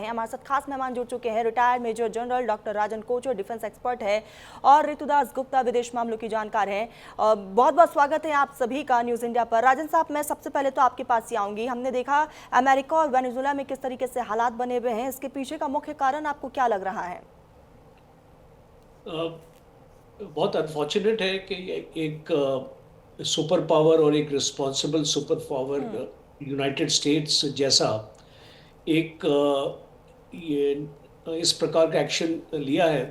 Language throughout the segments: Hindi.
हैं। हमारे साथ खास मेहमान जुड़ चुके हैं, रिटायर्ड मेजर जनरल डॉक्टर राजन कोचर, डिफेंस एक्सपर्ट है, और ऋतुदास गुप्ता, विदेश मामलों की जानकार हैं। बहुत बहुत स्वागत है आप सभी का न्यूज़ इंडिया पर। राजन साहब, मैं सबसे पहले तो आपके पास ही आऊंगी। हमने देखा अमेरिका और वेनेजुएला में किस तरीके से हालात बने हुए हैं, इसके पीछे का मुख्य कारण आपको क्या लग रहा है? बहुत अनफॉर्चुनेट है कि एक सुपर पावर और एक responsible super power United states जैसा एक ये इस प्रकार का एक्शन लिया है।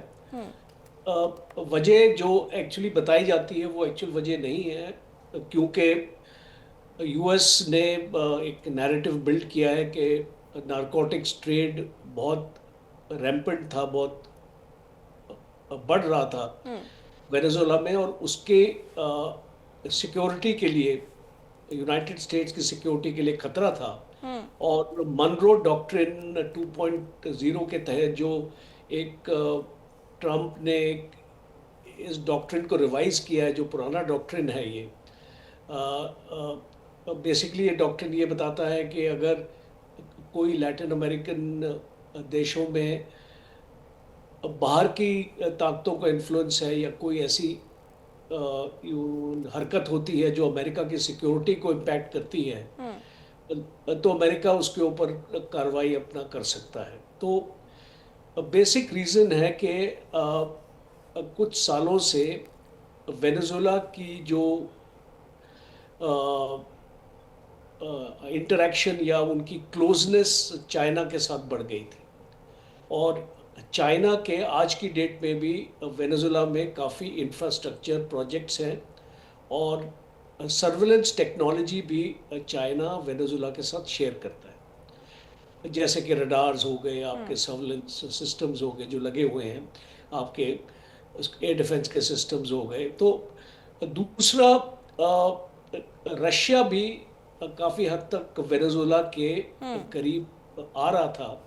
वजह जो एक्चुअली बताई जाती है वो एक्चुअल वजह नहीं है, क्योंकि यूएस ने एक नैरेटिव बिल्ड किया है कि नारकोटिक्स ट्रेड बहुत रैम्पेंट था, बहुत बढ़ रहा था वेनेजुएला में, और उसके सिक्योरिटी के लिए, यूनाइटेड स्टेट्स की सिक्योरिटी के लिए खतरा था। और मनरो डॉक्ट्रिन 2.0 के तहत जो एक ट्रम्प ने इस डॉक्ट्रिन को रिवाइज किया है, जो पुराना डॉक्ट्रिन है, ये बेसिकली ये डॉक्ट्रिन ये बताता है कि अगर कोई लैटिन अमेरिकन देशों में बाहर की ताकतों का इन्फ्लुएंस है या कोई ऐसी हरकत होती है जो अमेरिका की सिक्योरिटी को इम्पैक्ट करती है, तो अमेरिका उसके ऊपर कार्रवाई अपना कर सकता है। तो बेसिक रीज़न है कि कुछ सालों से वेनेजुएला की जो इंटरेक्शन या उनकी क्लोजनेस चाइना के साथ बढ़ गई थी, और चाइना के आज की डेट में भी वेनेजुएला में काफ़ी इंफ्रास्ट्रक्चर प्रोजेक्ट्स हैं, और सर्विलेंस टेक्नोलॉजी भी चाइना वेनेजुएला के साथ शेयर करता है, जैसे कि रडार्स हो गए, आपके सर्विलेंस सिस्टम्स हो गए जो लगे हुए हैं, आपके एयर डिफेंस के सिस्टम्स हो गए। तो दूसरा, रशिया भी काफ़ी हद तक वेनेजुएला के करीब आ रहा था।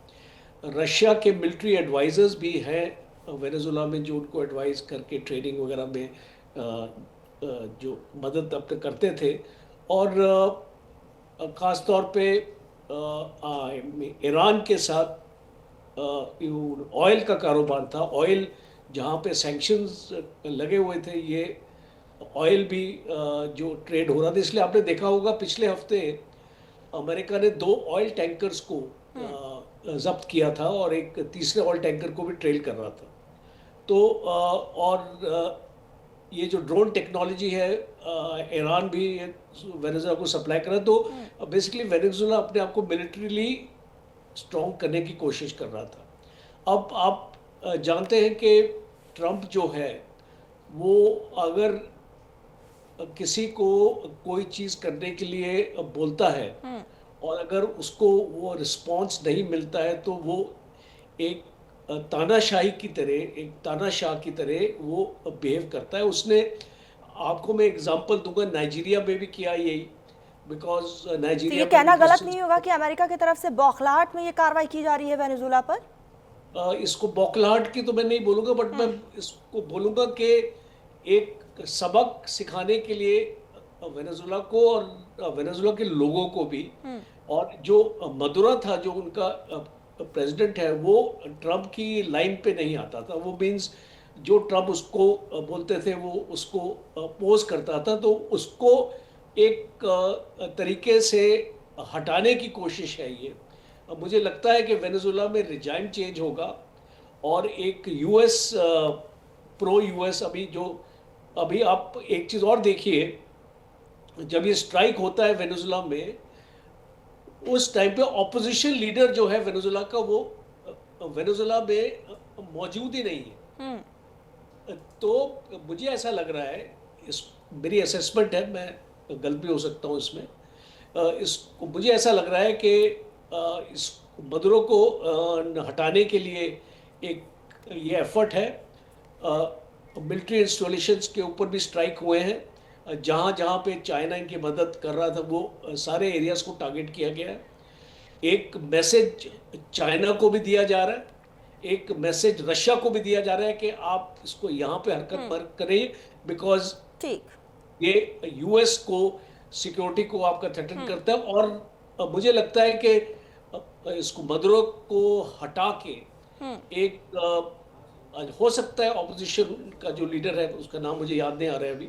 रशिया के मिलिट्री एडवाइजर्स भी हैं वेनेजुएला में, जो उनको एडवाइस करके ट्रेनिंग वगैरह में जो मदद अपने करते थे। और ख़ास तौर पे ईरान के साथ ऑयल का कारोबार था। ऑयल जहाँ पे सैंक्शंस लगे हुए थे, ये ऑयल भी जो ट्रेड हो रहा था। इसलिए आपने देखा होगा पिछले हफ्ते अमेरिका ने 2 ऑयल टैंकर्स को जब्त किया था, और एक तीसरे ऑयल टैंकर को भी ट्रेल कर रहा था। तो और ये जो ड्रोन टेक्नोलॉजी है, ईरान भी वेनेजुएला को सप्लाई कर रहा है। तो बेसिकली वेनेजुएला अपने आप को मिलिट्रीली स्ट्रॉन्ग करने की कोशिश कर रहा था। अब आप जानते हैं कि ट्रम्प जो है वो अगर किसी को कोई चीज़ करने के लिए बोलता है, और अगर उसको वो रिस्पॉन्स नहीं मिलता है, तो वो एक तानाशाही की तरह, एक तानाशाह की तरह वो बिहेव करता है। उसने, आपको मैं एग्जांपल दूंगा, नाइजीरिया में भी किया यही, बिकॉज तो ये नाइजीरिया में भी कहना जिस गलत चीज़, नहीं होगा कि अमेरिका की तरफ से बौखलाहट में ये कार्रवाई की जा रही है वेनेजुएला पर? इसको बौखलाहट की तो मैं नहीं बोलूँगा, बट मैं इसको बोलूँगा कि एक सबक सिखाने के लिए वेनेजुएला को और वेनेजुएला के लोगों को भी। और जो मदुरा था, जो उनका प्रेसिडेंट है, वो ट्रम्प की लाइन पे नहीं आता था। वो मीन्स जो ट्रम्प उसको बोलते थे वो उसको अपोज करता था, तो उसको एक तरीके से हटाने की कोशिश है ये। मुझे लगता है कि वेनेजुएला में रिजाइम चेंज होगा, और एक यूएस, प्रो यूएस, अभी आप एक चीज़ और देखिए, जब ये स्ट्राइक होता है वेनेजुएला में, उस टाइम पे ऑपोजिशन लीडर जो है वेनेजुएला का, वो वेनेजुएला में मौजूद ही नहीं है। तो मुझे ऐसा लग रहा है, इस मेरी असेसमेंट है, मैं गलत भी हो सकता हूँ इसमें, मुझे ऐसा लग रहा है कि इस मदुरो को हटाने के लिए एक ये एफर्ट है। मिलिट्री इंस्टॉलेशंस के ऊपर भी स्ट्राइक हुए हैं, जहाँ जहाँ पे चाइना इनकी मदद कर रहा था, वो सारे एरियाज को टारगेट किया गया है। एक मैसेज चाइना को भी दिया जा रहा है, एक मैसेज रशिया को भी दिया जा रहा है कि आप इसको यहाँ पे हरकत मत करिए, बिकॉज ठीक। ये यूएस को, सिक्योरिटी को आपका थ्रेटन करता है। और मुझे लगता है कि इसको मदुरो को हटा के एक हो सकता है ऑपोजिशन का जो लीडर है उसका नाम मुझे याद नहीं आ रहा है अभी,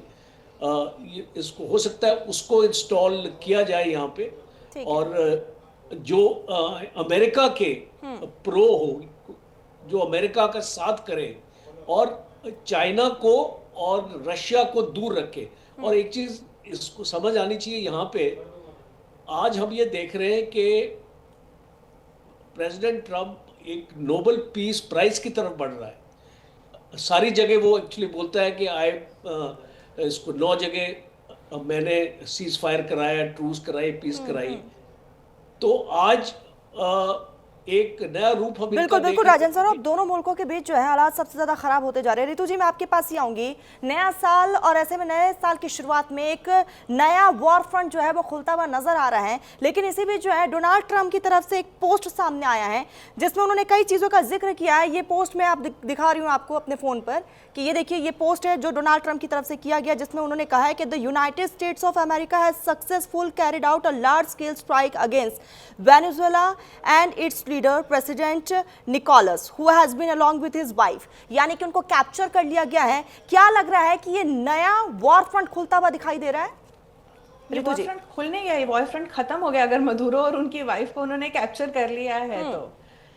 इसको हो सकता है उसको इंस्टॉल किया जाए यहाँ पे, ठीक है। और जो अमेरिका के प्रो हो, जो अमेरिका का साथ करे और चाइना को और रशिया को दूर रखे। और एक चीज इसको समझ आनी चाहिए यहाँ पे, आज हम ये देख रहे हैं कि प्रेसिडेंट ट्रम्प एक नोबेल पीस प्राइज की तरफ बढ़ रहा है। सारी जगह वो एक्चुअली बोलता है कि इसको 9 जगह मैंने सीज फायर कराया, ट्रूस कराई, पीस कराई। तो आज एक नया रूप हम इनका बिल्कुल बिल्कुल देख रहे राजन सर, हैं। अब दोनों मुल्कों के बीच जो है हालात सबसे ज्यादा खराब होते जा रहे हैं। रितु जी, मैं आपके पास ही आऊंगी। नया साल और ऐसे में नए साल की शुरुआत में एक नया वॉर फ्रंट जो है वो खुलता हुआ नजर आ रहा है, लेकिन इसी बीच जो है डोनाल्ड ट्रंप की तरफ से एक पोस्ट सामने आया है जिसमें उन्होंने कई चीजों का जिक्र किया है। ये पोस्ट मैं आप दिखा रही हूँ आपको अपने फोन पर कि ये देखिए, ये पोस्ट है जो डोनाल्ड ट्रंप की तरफ से किया गया, जिसमें उन्होंने कहा है कि the United States of America has successful carried out a large scale strike against Venezuela and its leader president Nicolas who has been along with his wife. यानी कि उनको कैप्चर कर लिया गया है। क्या लग रहा है कि ये नया वॉर फ्रंट खुलता हुआ दिखाई दे रहा है? ये रितु जी, बॉयफ्रेंड खुल नहीं गया, ये बॉयफ्रेंड खत्म हो गया अगर मधुरो और उनकी वाइफ को उन्होंने कैप्चर कर लिया है तो।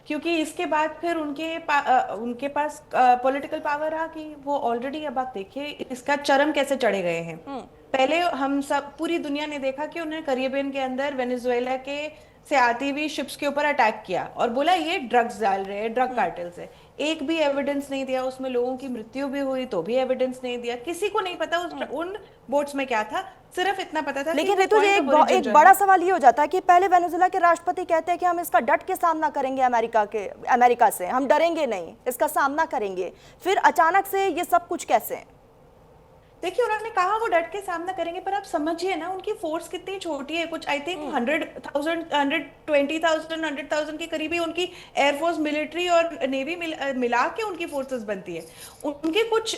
क्योंकि इसके बाद फिर उनके पास पॉलिटिकल पावर रहा कि वो ऑलरेडी, अब आप देखिए इसका चरम कैसे चढ़े गए हैं। पहले हम सब, पूरी दुनिया ने देखा कि उन्होंने करिबियन के अंदर वेनेजुएला के से आती हुई शिप्स के ऊपर अटैक किया और बोला ये ड्रग्स डाल रहे हैं, ड्रग कार्टेल से। एक भी एविडेंस नहीं दिया, उसमें लोगों की मृत्यु भी हुई तो भी एविडेंस नहीं दिया। किसी को नहीं पता उन बोट्स में क्या था, सिर्फ इतना पता था। लेकिन रितु जी, एक बड़ा सवाल ये हो जाता है कि पहले वेनेजुएला के राष्ट्रपति कहते हैं कि हम इसका डट के सामना करेंगे, अमेरिका से हम डरेंगे नहीं, इसका सामना करेंगे। फिर अचानक से ये सब कुछ कैसे? देखिए, उन्होंने कहा वो डट के सामना करेंगे, पर आप समझिए ना उनकी फोर्स कितनी छोटी है। कुछ आई थिंक 100,000, 120,000, 100,000 के करीब ही उनकी एयरफोर्स, मिलिट्री और नेवी मिला के उनकी फोर्सेस बनती है। उनके कुछ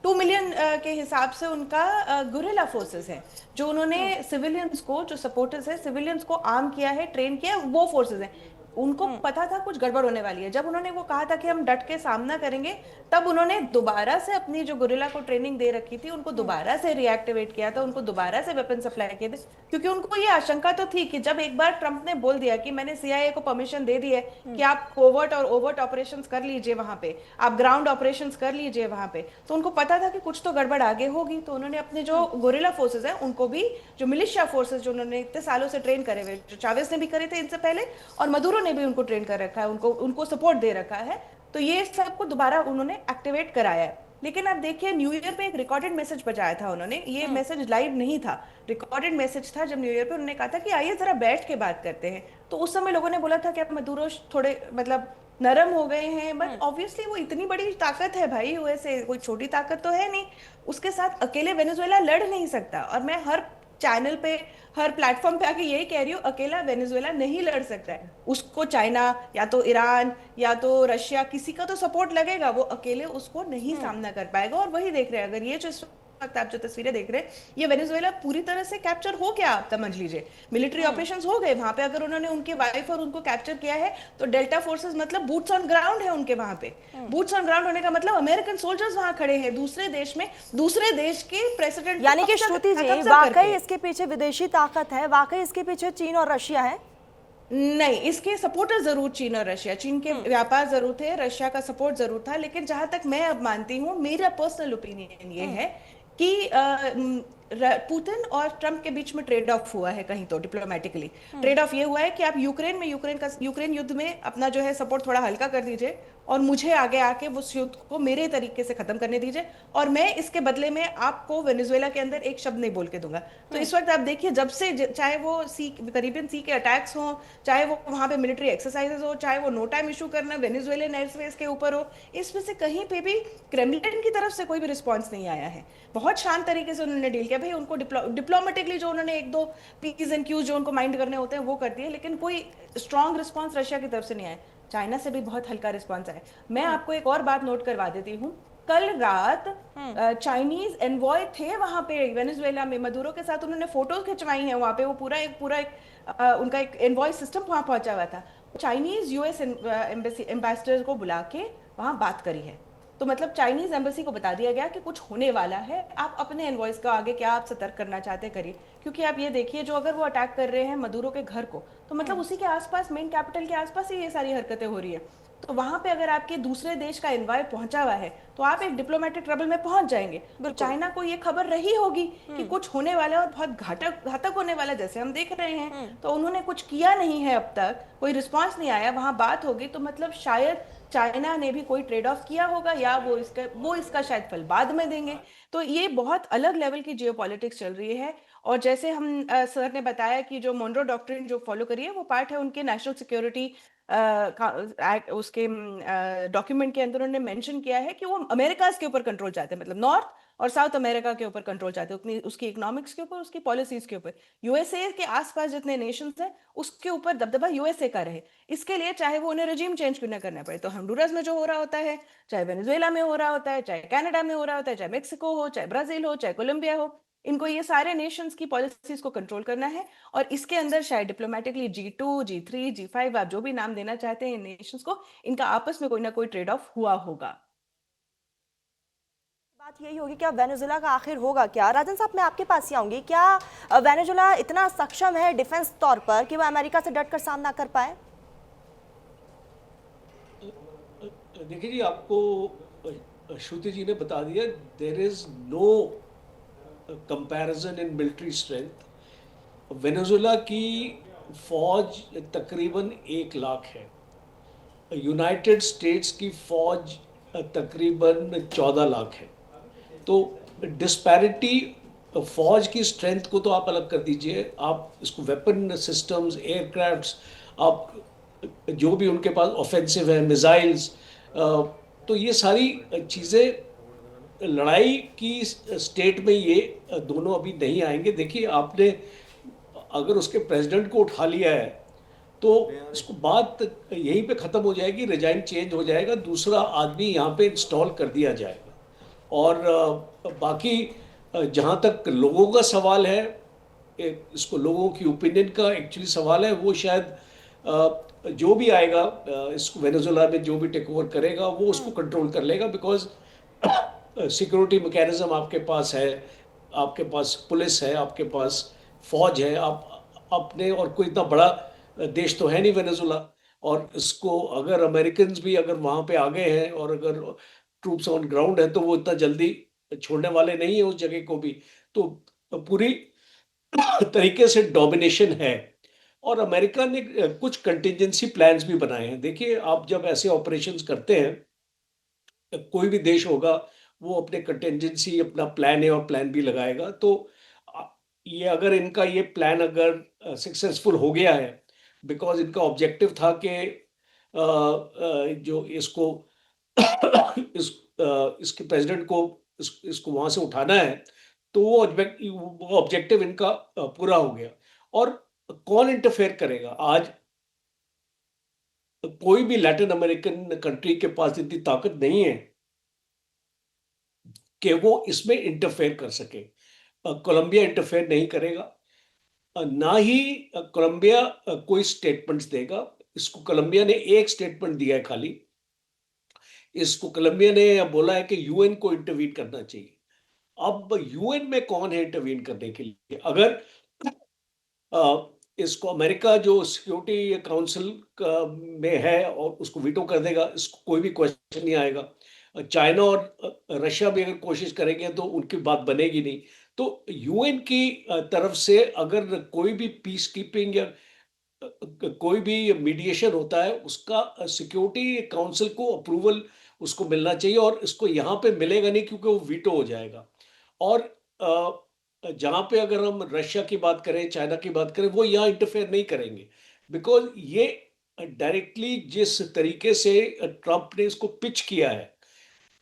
2 मिलियन के हिसाब से उनका गुरिल्ला फोर्सेस है, जो उन्होंने सिविलियंस को, जो सपोर्टर्स है, सिविलियंस को आर्म किया है, ट्रेन किया है, वो फोर्सेस है। उनको पता था कुछ गड़बड़ होने वाली है। जब उन्होंने वो कहा था कि हम डट के सामना करेंगे, तब उन्होंने दोबारा से अपनी जो गुरिल्ला को ट्रेनिंग दे रखी थी उनको दोबारा से रिएक्टिवेट किया था, उनको दोबारा से वेपन सप्लाई किए थे। क्योंकि उनको ये आशंका तो थी कि जब एक बार ट्रंप ने बोल दिया कि मैंने CIA को परमिशन दे दी है कि आप कोवर्ट और ओवर्ट ऑपरेशंस कर लीजिए, वहां पे आप ग्राउंड ऑपरेशंस कर लीजिए वहां पे, तो उनको पता था कि कुछ तो गड़बड़ आगे होगी। तो उन्होंने अपने जो गुरिल्ला फोर्सेस है उनको भी, जो मिलिशिया फोर्सेस जो उन्होंने इतने सालों से ट्रेन करे हुए, जो चावेस ने भी करे थे इनसे पहले और मदुरो ने भी उनको ट्रेन कर रखा है, उनको सपोर्ट दे रखा है, तो ये सबको दोबारा उन्होंने एक्टिवेट कराया है। लेकिन आप देखिए, न्यू ईयर पे एक रिकॉर्डेड मैसेज बजाया था उन्होंने। ये मैसेज लाइव नहीं था, रिकॉर्डेड मैसेज था। जब न्यू ईयर पे उन्होंने कहा था कि आइए जरा बैठ के बात करते हैं, तो उस समय लोगों ने बोला था कि अब मदुरो थोड़े मतलब नरम हो गए हैं, बट ऑब्वियसली वो इतनी बड़ी ताकत है भाई, यूएसए कोई छोटी ताकत तो है नहीं। उसके साथ अकेले वेनेजुएला लड़ नहीं सकता। और मैं हर चैनल पे, हर प्लेटफॉर्म पे आके यही कह रही हूँ, अकेला वेनेजुएला नहीं लड़ सकता है। उसको चाइना या तो ईरान या तो रशिया, किसी का तो सपोर्ट लगेगा, वो अकेले उसको नहीं सामना कर पाएगा। और वही देख रहे हैं, अगर ये जो वक्त आप जो तस्वीरें देख रहे हैं, ये वेनेजुएला पूरी तरह से कैप्चर हो गया, आप समझ लीजिए। मिलिट्री ऑपरेशंस हो गए वहां पे। अगर उन्होंने उनके वाइफ और उनको कैप्चर किया है तो डेल्टा फोर्सेस मतलब बूट्स ऑन ग्राउंड है उनके वहां पे। बूट्स ऑन ग्राउंड होने का मतलब अमेरिकन सोल्जर्स वहां खड़े हैं दूसरे देश में, दूसरे देश के प्रेसिडेंट। यानी कि श्रुति जी, वाकई इसके पीछे विदेशी ताकत है, वाकई इसके पीछे चीन और रशिया है? नहीं, इसके सपोर्टर जरूर चीन और रशिया, चीन के व्यापार जरूर थे, रशिया का सपोर्ट जरूर था। लेकिन जहां तक मैं अब मानती हूँ, मेरा पर्सनल ओपिनियन ये है कि पुतिन और ट्रंप के बीच में ट्रेड ऑफ हुआ है कहीं तो डिप्लोमेटिकली। ट्रेड ऑफ ये हुआ है कि आप यूक्रेन युद्ध में अपना जो है सपोर्ट थोड़ा हल्का कर दीजिए और मुझे आगे आके उस युद्ध को मेरे तरीके से खत्म करने दीजिए, और मैं इसके बदले में आपको वेनेजुएला के अंदर एक शब्द नहीं बोल के दूंगा। तो इस वक्त आप देखिए, जब से चाहे वो करीबियन सी के अटैक्स हो, चाहे वो वहां पे मिलिट्री एक्सरसाइजेस हो, चाहे वो नो टाइम इशू करना वेनेजुएलन एयर स्पेस के ऊपर हो, इसमें से कहीं पे भी क्रेमलिन की तरफ से कोई भी रिस्पॉन्स नहीं आया है। बहुत शांत तरीके से उन्होंने डील किया। भाई उनको डिप्लोमेटिकली जो उन्होंने एक दो पीस एंड क्यूज जो उनको माइंड करने होते हैं वो कर दिए, लेकिन कोई स्ट्रॉन्ग रिस्पॉन्स रशिया की तरफ से नहीं आया। चाइना से भी बहुत हल्का रिस्पॉन्स आया। मैं आपको एक और बात नोट करवा देती हूँ, कल रात चाइनीज एनवॉय थे वहां पे वेनेजुएला में, मदुरो के साथ उन्होंने फोटोज खिंचवाई हैं वहां पे। वो पूरा एक उनका एक इनवॉइस सिस्टम वहां पहुंचा हुआ था। चाइनीज यूएस एम्बेसी एम्बेसडर को बुला के वहां बात करी है। तो मतलब चाइनीज एम्बेसी को बता दिया गया कि कुछ होने वाला है, आप अपने इनवॉइस का आगे क्या आप सतर्क करना चाहते करिए। क्योंकि आप ये देखिए, जो अगर वो अटैक कर रहे हैं मदुरो के घर को, तो मतलब उसी के आसपास, मेन कैपिटल के आसपास ही ये सारी हरकतें हो रही है। तो वहां पे अगर आपके दूसरे देश का एनवाय पहुंचा हुआ है तो आप एक डिप्लोमेटिक ट्रबल में पहुंच जाएंगे। तो चाइना को ये खबर रही होगी कि कुछ होने वाला है और बहुत घातक घातक होने वाला है, जैसे हम देख रहे हैं। तो उन्होंने कुछ किया नहीं है, अब तक कोई रिस्पांस नहीं आया, वहां बात होगी तो मतलब शायद चाइना ने भी कोई ट्रेड ऑफ किया होगा, या वो इसका शायद फल बाद में देंगे। तो ये बहुत अलग लेवल की जियोपॉलिटिक्स चल रही है। और जैसे हम सर ने बताया कि जो मोनरो डॉक्ट्रिन जो फॉलो करी है, वो पार्ट है उनके नेशनल सिक्योरिटी एक्ट, उसके डॉक्यूमेंट के अंदर उन्होंने मेंशन किया है कि वो अमेरिकाज के ऊपर कंट्रोल चाहते हैं, मतलब नॉर्थ और साउथ अमेरिका के ऊपर कंट्रोल चाहते हैं, उतनी उसकी इकोनॉमिक्स के ऊपर, उसकी पॉलिसीज के ऊपर। यूएसए के आसपास जितने नेशंस हैं उसके ऊपर दबदबा यूएसए का रहे। इसके लिए चाहे वो उन्हें रजीम चेंज क्यों ना करना पड़े। तो हंडुरास में जो हो रहा होता है, चाहे वेनेजुएला में हो रहा होता है, चाहे कनाडा में हो रहा होता है, चाहे मेक्सिको हो, चाहे ब्राजील हो, चाहे कोलंबिया हो, इनको ये सारे नेशंस की पॉलिसीज को कंट्रोल करना है। और इसके अंदर शायद डिप्लोमेटिकली G2, G3, G5, आप जो भी नाम देना चाहते हैं इन नेशंस को, इनका आपस में कोई ना कोई ट्रेड ऑफ हुआ होगा। बात यही होगी क्या वेनेजुला का आखिर होगा क्या? राजन साहब, मैं आपके पास ही आऊंगी। क्या वेनेजुला इतना सक्षम है डिफेंस तौर पर कि वह अमेरिका से डटकर सामना कर पाए? देखिए जी, आपको श्रुति जी ने बता दिया, there is no comparison in military strength. Venezuela की फौज तकरीबन 1 लाख है, यूनाइटेड स्टेट्स की फौज तकरीबन 14 लाख है। तो डिस्पैरिटी फौज की स्ट्रेंथ को तो आप अलग कर दीजिए, आप इसको वेपन सिस्टम्स, एयरक्राफ्ट्स, आप जो भी उनके पास ऑफेंसिव है, मिसाइल्स, तो ये सारी चीज़ें लड़ाई की स्टेट में ये दोनों अभी नहीं आएंगे। देखिए, आपने अगर उसके प्रेसिडेंट को उठा लिया है तो इसको बात यहीं पे ख़त्म हो जाएगी, रिजाइन चेंज हो जाएगा, दूसरा आदमी यहाँ पे इंस्टॉल कर दिया जाएगा। और बाकी जहाँ तक लोगों का सवाल है, इसको लोगों की ओपिनियन का एक्चुअली सवाल है, वो शायद जो भी आएगा इसको वेनेजुला में जो भी टेक ओवर करेगा वो उसको कंट्रोल कर लेगा, बिकॉज सिक्योरिटी मैकेनिज्म आपके पास है, आपके पास पुलिस है, आपके पास फौज है, आप अपने, और कोई इतना बड़ा देश तो है नहीं वेनेजुला। और इसको अगर अमेरिकन भी अगर वहाँ पे आ गए हैं और अगर ट्रूप्स ऑन ग्राउंड है तो वो इतना जल्दी छोड़ने वाले नहीं है उस जगह को भी। तो पूरी तरीके से डोमिनेशन है। और अमेरिका ने कुछ कंटिजेंसी प्लान्स भी बनाए हैं। देखिए, आप जब ऐसे ऑपरेशंस करते हैं, कोई भी देश होगा वो अपने कंटिजेंसी, अपना प्लान ए और प्लान बी लगाएगा। तो ये अगर इनका ये प्लान अगर सक्सेसफुल हो गया है, बिकॉज इनका ऑब्जेक्टिव था कि जो इसको इसके प्रेसिडेंट को इसको वहां से उठाना है, तो वो ऑब्जेक्टिव इनका पूरा हो गया। और कौन इंटरफेयर करेगा? आज कोई भी लैटिन अमेरिकन कंट्री के पास इतनी ताकत नहीं है कि वो इसमें इंटरफेयर कर सके। कोलंबिया इंटरफेयर नहीं करेगा, ना ही कोलंबिया कोई स्टेटमेंट्स देगा। इसको कोलंबिया ने एक स्टेटमेंट दिया है खाली, इसको कोलंबिया ने बोला है कि यूएन को इंटरवीन करना चाहिए। अब यूएन में कौन है इंटरवीन करने के लिए? अगर इसको अमेरिका जो सिक्योरिटी काउंसिल में है और उसको वीटो कर देगा, इसको कोई भी क्वेश्चन नहीं आएगा। चाइना और रशिया भी अगर कोशिश करेंगे तो उनकी बात बनेगी नहीं। तो यूएन की तरफ से अगर कोई भी पीस कीपिंग या कोई भी मीडिएशन होता है, उसका सिक्योरिटी काउंसिल को अप्रूवल उसको मिलना चाहिए, और इसको यहाँ पे मिलेगा नहीं क्योंकि वो वीटो हो जाएगा। और जहाँ पे अगर हम रशिया की बात करें, चाइना की बात करें, वो यहाँ इंटरफेयर नहीं करेंगे, बिकॉज ये डायरेक्टली जिस तरीके से ट्रंप ने इसको पिच किया है,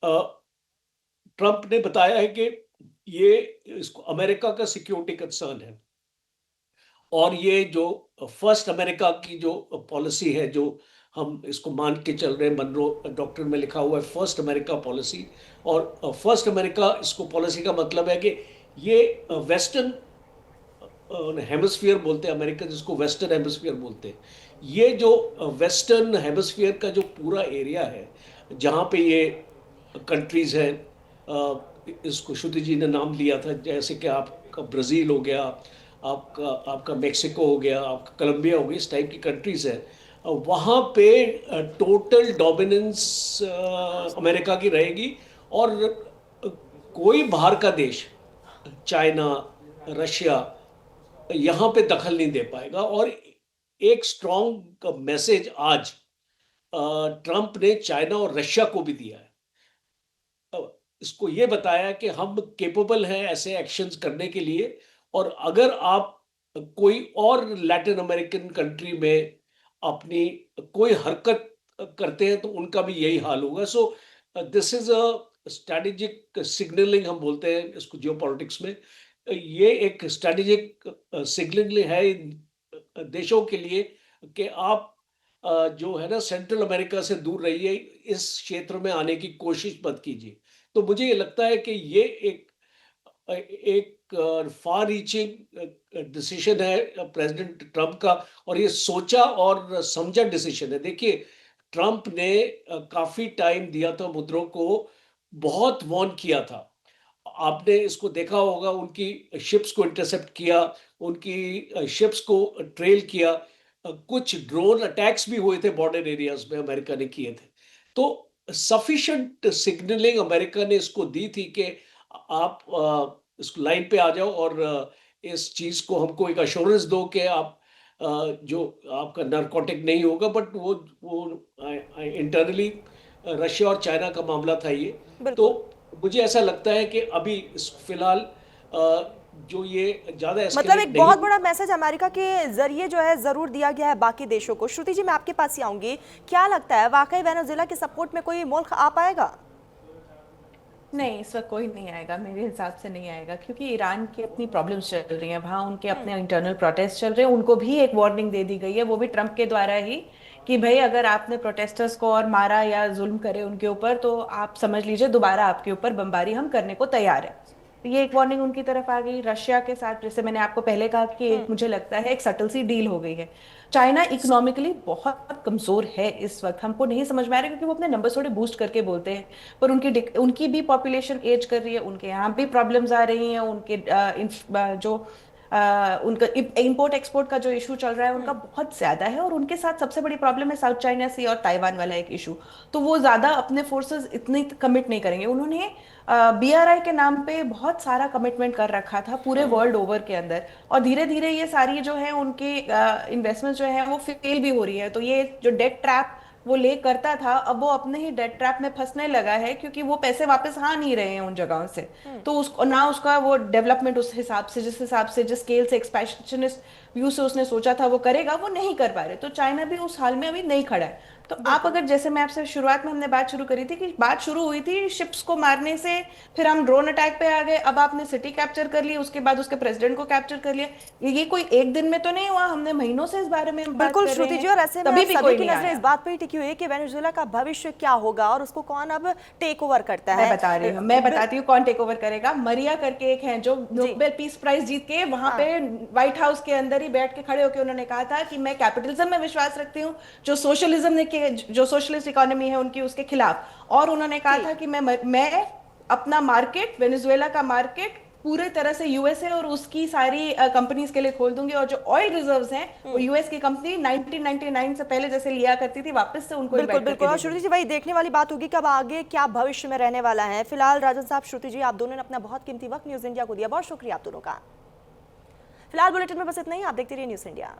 ट्रंप ने बताया है कि ये इसको अमेरिका का सिक्योरिटी कंसर्न है। और ये जो फर्स्ट अमेरिका की जो पॉलिसी है, जो हम इसको मान के चल रहे हैं, मनरो डॉक्ट्रिन में लिखा हुआ है फर्स्ट अमेरिका पॉलिसी। और फर्स्ट अमेरिका इसको पॉलिसी का मतलब है कि ये वेस्टर्न हेमिस्फीयर बोलते हैं अमेरिका, जिसको वेस्टर्न हेमिस्फीयर बोलते हैं, ये जो वेस्टर्न हेमिस्फीयर का जो पूरा एरिया है जहाँ पे ये कंट्रीज हैं, इसको श्रुति जी ने नाम लिया था, जैसे कि आपका ब्राज़ील हो गया, आपका मेक्सिको हो गया, आपका कोलंबिया हो गया, इस टाइप की कंट्रीज है, वहाँ पे टोटल डोमिनेंस अमेरिका की रहेगी। और कोई बाहर का देश, चाइना, रशिया, यहाँ पे दखल नहीं दे पाएगा। और एक स्ट्रॉन्ग मैसेज आज ट्रंप ने चाइना और रशिया को भी दिया है। इसको ये बताया कि हम केपेबल हैं ऐसे एक्शंस करने के लिए, और अगर आप कोई और लैटिन अमेरिकन कंट्री में अपनी कोई हरकत करते हैं तो उनका भी यही हाल होगा। So this is a strategic signalling, हम बोलते हैं इसको जियोपॉलिटिक्स में। ये एक स्ट्रेटेजिक सिग्नलिंग है इन देशों के लिए कि आप जो है ना सेंट्रल अमेरिका से दूर रहिए, इस क्षेत्र में आने की कोशिश मत कीजिए। तो मुझे ये लगता है कि ये एक फार रीचिंग डिसीजन है प्रेसिडेंट ट्रंप का, और ये सोचा और समझा डिसीजन है। देखिए, ट्रंप ने काफी टाइम दिया था मुद्रों को, बहुत वार्न किया था। आपने इसको देखा होगा, उनकी शिप्स को इंटरसेप्ट किया, उनकी शिप्स को ट्रेल किया, कुछ ड्रोन अटैक्स भी हुए थे बॉर्डर एरियाज में, अमेरिका ने किए थे। तो सफिशिएंट सिग्नलिंग अमेरिका ने इसको दी थी कि आप इस लाइन पे आ जाओ, और इस चीज को हमको एक अश्योरेंस दो कि आप जो आपका नारकोटिक नहीं होगा। बट वो इंटरनली रशिया और चाइना का मामला था ये। तो मुझे ऐसा लगता है कि अभी फिलहाल जो ये ज्यादा मतलब escalate एक नहीं बहुत बड़ा मैसेज अमेरिका के जरिए जो है जरूर दिया गया है बाकी देशों को। श्रुति जी, मैं आपके पास ही आऊंगी, क्या लगता है वाकई वेनेजुएला के सपोर्ट में कोई मुल्क आ पाएगा? नहीं, इस वक्त कोई नहीं आएगा, मेरे हिसाब से नहीं आएगा, क्योंकि ईरान की अपनी प्रॉब्लम्स चल रही हैं वहाँ, उनके अपने इंटरनल प्रोटेस्ट चल रहे हैं। उनको भी एक वार्निंग दे दी गई है, वो भी ट्रंप के द्वारा ही, कि भाई अगर आपने प्रोटेस्टर्स को और मारा या जुल्म करे उनके ऊपर, तो आप समझ लीजिए दोबारा आपके ऊपर बमबारी हम करने को तैयार है। तो ये एक वार्निंग उनकी तरफ आ गई। रशिया के साथ, जैसे मैंने आपको पहले कहा कि एक मुझे लगता है एक सटल सी डील हो गई है। चाइना इकोनॉमिकली बहुत कमजोर है इस वक्त, हमको नहीं समझ में आ रहा है, क्योंकि वो अपने नंबर थोड़े बूस्ट करके बोलते हैं, पर उनकी भी पॉपुलेशन एज कर रही है, उनके यहाँ भी प्रॉब्लम्स आ रही हैं, उनके जो उनका इंपोर्ट एक्सपोर्ट का जो इशू चल रहा है उनका बहुत ज्यादा है, और उनके साथ सबसे बड़ी प्रॉब्लम है साउथ चाइना सी और ताइवान वाला एक इशू। तो वो ज्यादा अपने फोर्सेस इतने कमिट नहीं करेंगे। उन्होंने BRI के नाम पे बहुत सारा कमिटमेंट कर रखा था पूरे वर्ल्ड ओवर के अंदर, और धीरे धीरे ये सारी जो है उनके इन्वेस्टमेंट जो है वो फेल भी हो रही है। तो ये जो डेट ट्रैप वो ले करता था, अब वो अपने ही डेट ट्रैप में फंसने लगा है, क्योंकि वो पैसे वापस आ नहीं रहे हैं उन जगहों से। तो उसको ना, उसका वो डेवलपमेंट उस हिसाब से, जिस हिसाब से, जिस स्केल से, एक्सपेंशनिस्ट व्यू से उसने सोचा था वो करेगा, वो नहीं कर पा रहे। तो चाइना भी उस हाल में अभी नहीं खड़ा है। तो आप अगर, जैसे मैं आपसे शुरुआत में हमने बात शुरू करी थी, कि बात शुरू हुई थी शिप्स को मारने से, फिर हम ड्रोन अटैक पे आ गए, अब आपने सिटी कैप्चर कर ली, उसके बाद उसके प्रेसिडेंट को कैप्चर कर लिया। ये कोई एक दिन में तो नहीं हुआ, हमने महीनों से इस बारे में बात बिल्कुल कर रहे श्रुति जी, हैं, और ऐसे में तभी भी सभी कोई की नहीं नजरें आया। इस बात पर ही टिकी हुई है कि वेनेजुएला का भविष्य क्या होगा और उसको कौन अब टेक ओवर करता है। मैं बता रही हूँ, मैं बताती हूँ कौन टेक ओवर करेगा। मरिया करके एक हैं जो नोबेल पीस प्राइज जीत के वहां पे व्हाइट हाउस के अंदर ही बैठ के खड़े होकर उन्होंने कहा था कि मैं कैपिटलिज्म में विश्वास रखती हूँ, जो सोशलिज्म ने, जो सोशलिस्ट इकोनॉमी है उनकी, उसके खिलाफ। और उन्होंने कहा था कि मैं अपना मार्केट, वेनेजुएला का मार्केट पूरे तरह से यूएसए और उसकी सारी कंपनीज के लिए खोल दूंगी, और जो ऑयल रिजर्व्स हैं वो यूएस की कंपनी 1999 से पहले जैसे लिया करती थी वापस से उनको बिल्कुल बिल्कुल। और श्रुति जी, वही देखने वाली बात होगी कि अब आगे क्या भविष्य में रहने वाला है। फिलहाल राजन साहब, श्रुति जी, आप दोनों ने अपना बहुत कीमती वक्त न्यूज इंडिया को दिया, बहुत शुक्रिया आप दोनों का। फिलहाल बुलेटिन में बस इतना ही, आप देखते रहिए न्यूज इंडिया।